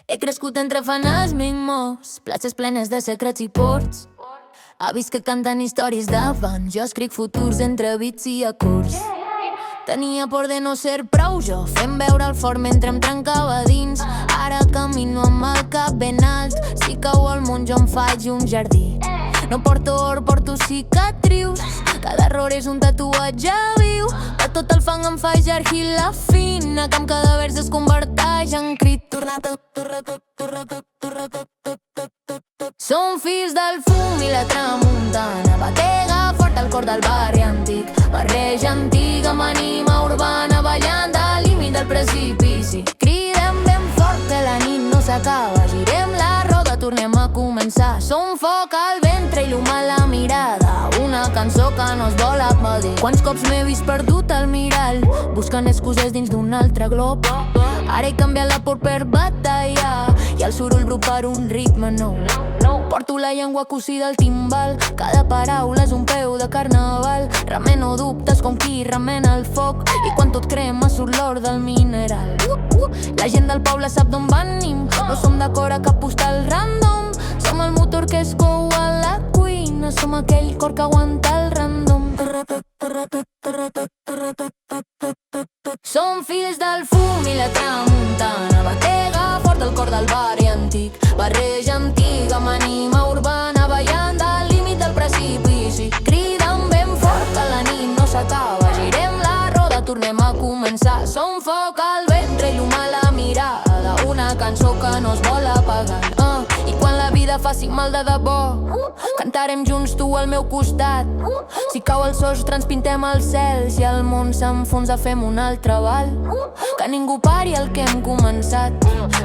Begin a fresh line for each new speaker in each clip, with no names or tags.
He crescut entre fanals mimos, platges plenes de secrets i ports. Avis que canten històries d'avant, jo escric futurs entre bits i acords. Tenia por de no ser prou, jo fent veure el fort mentre em trencava dins. Ara camino amb el cap ben alt, si cau el món jo em faig un jardí. No porto or, porto cicatrius, cada error és un tatuatge viu. De tot el fang em faig argila fina, que amb cada vers es converteix en crit. Som fills del fum i la tramuntana, batega fort al cor del barri antic. Barreja antiga amb ànima urbana, ballant al límit del precipici. Cridem ben fort que la nit no s'acaba, girem la roda, tornem a començar. Som foc al ventre i llum a la mirada, una cançó que no es vol aplaudir. Quants cops m'he vist perdut al mirall, buscant excuses dins d'un altre glob. Ara he canviat la por per batallar i el soroll brut per un ritme nou. Porto la llengua cosida al timbal, cada paraula és un peu de carnaval. Remeno dubtes com qui remena el foc, i quan tot crema surt l'or del mineral. La gent del poble sap d'on venim, no som d'acord a cap postal random. Som el motor que es cou a la cuina, som aquell cor que aguanta el random. Som fills del fum i la tramuntana, batega fort el cor del barri antic. Barreja antiga amb ànima urbana, ballant al límit del precipici. Cridem ben fort que la nit no s'acaba, girem la roda, tornem a començar. Som foc al ventre i llum a la mirada, una cançó que no es vol apagar. I quan la vida faci mal de debò, cantarem junts tu al meu costat. Si cau el sol transpintem el cel, si el món s'enfonsa fem un altre ball. Que ningú pari el que hem començat,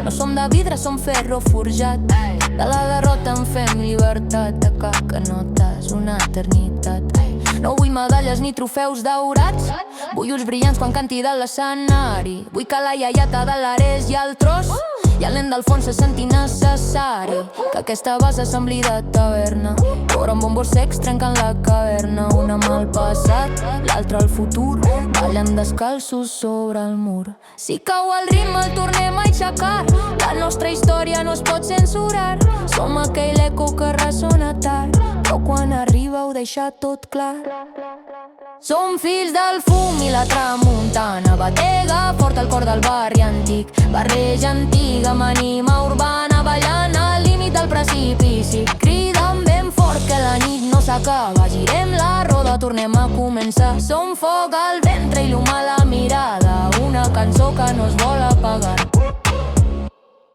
no som de vidre, som ferro forjat. De la derrota en fem llibertat, de que notes una eternitat. No vull medalles ni trofeus daurats, vull ulls brillants quan canti de l'escenari. Vull que la iaiata de l'Ares i el tros i el nen del fons se senti necessari, que aquesta base sembli de taverna. Cor amb bombos secs trenquen la caverna, una amb el passat, l'altra al futur, ballant descalços sobre el mur. Si cau el ritme el tornem a aixecar, la nostra història no es pot censurar. Som aquell eco que ressona tard, però quan arriba ho deixa tot clar. Som fills del fum i la tramuntana, batega fort al cor del barri antic. Barreja antiga amb ànima urbana, ballant al límit del precipici. Cridem ben fort que la nit no s'acaba, girem la roda, tornem a començar. Som foc al ventre i llum a la mirada, una cançó que no es vol apagar.